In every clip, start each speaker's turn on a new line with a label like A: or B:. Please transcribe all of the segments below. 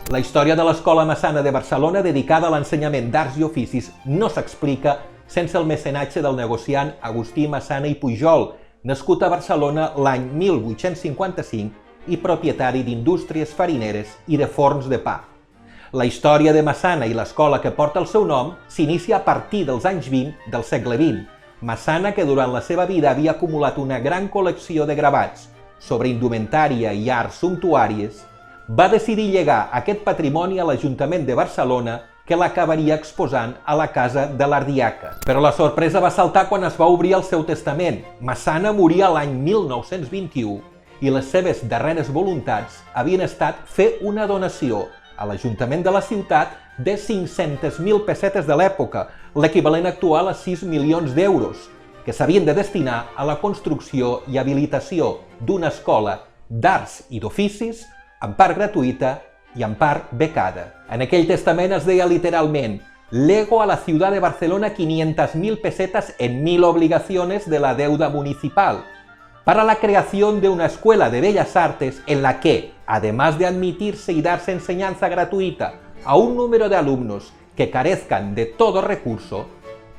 A: La història de l'Escola Massana de Barcelona dedicada a l'ensenyament d'arts i oficis no s'explica sense el mecenatge del negociant Agustí Massana i Pujol, nascut a Barcelona l'any 1855 i propietari d'indústries farineres i de forns de pa. La història de Massana i l'escola que porta el seu nom s'inicia a partir dels anys 20 del segle XX. Massana, que durant la seva vida havia acumulat una gran col·lecció de gravats sobre indumentària i arts sumptuàries, va decidir llegar aquest patrimoni a l'Ajuntament de Barcelona, que l'acabaria exposant a la Casa de l'Ardiaca. Però la sorpresa va saltar quan es va obrir el seu testament. Massana moria l'any 1921 i les seves darreres voluntats havien estat fer una donació a l'Ajuntament de la ciutat de 500.000 pessetes de l'època, l'equivalent actual a 6 milions d'euros, que s'havien de destinar a la construcció i habilitació d'una escola d'arts i d'oficis, en part gratuïta i en part becada. En aquell testament es deia literalment: «Lego a la ciudad de Barcelona 500.000 pesetas en 1.000 obligaciones de la deuda municipal para la creación de una escuela de bellas artes en la que, además de admitirse y darse enseñanza gratuita a un número de alumnos que carezcan de todo recurso,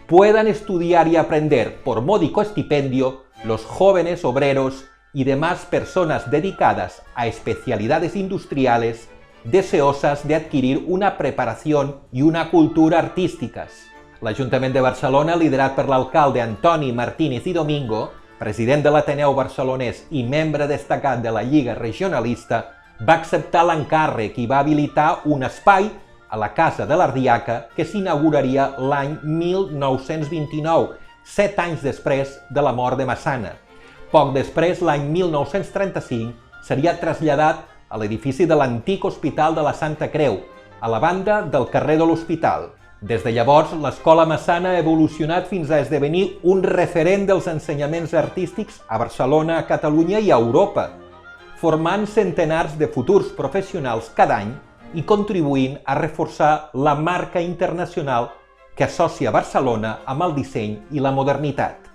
A: puedan estudiar y aprender por módico estipendio los jóvenes obreros y demás personas dedicadas a especialidades industriales deseosas de adquirir una preparación y una cultura artísticas». L'Ajuntament de Barcelona, liderat per l'alcalde Antoni Martínez i Domingo, president de l'Ateneu Barcelonès i membre destacat de la Lliga Regionalista, va acceptar l'encàrrec i va habilitar un espai a la Casa de l'Ardiaca que s'inauguraria l'any 1929, 7 anys després de la mort de Massana. Poc després, l'any 1935, seria traslladat a l'edifici de l'antic Hospital de la Santa Creu, a la banda del carrer de l'Hospital. Des de llavors, l'Escola Massana ha evolucionat fins a esdevenir un referent dels ensenyaments artístics a Barcelona, a Catalunya i a Europa, formant centenars de futurs professionals cada any i contribuint a reforçar la marca internacional que associa Barcelona amb el disseny i la modernitat.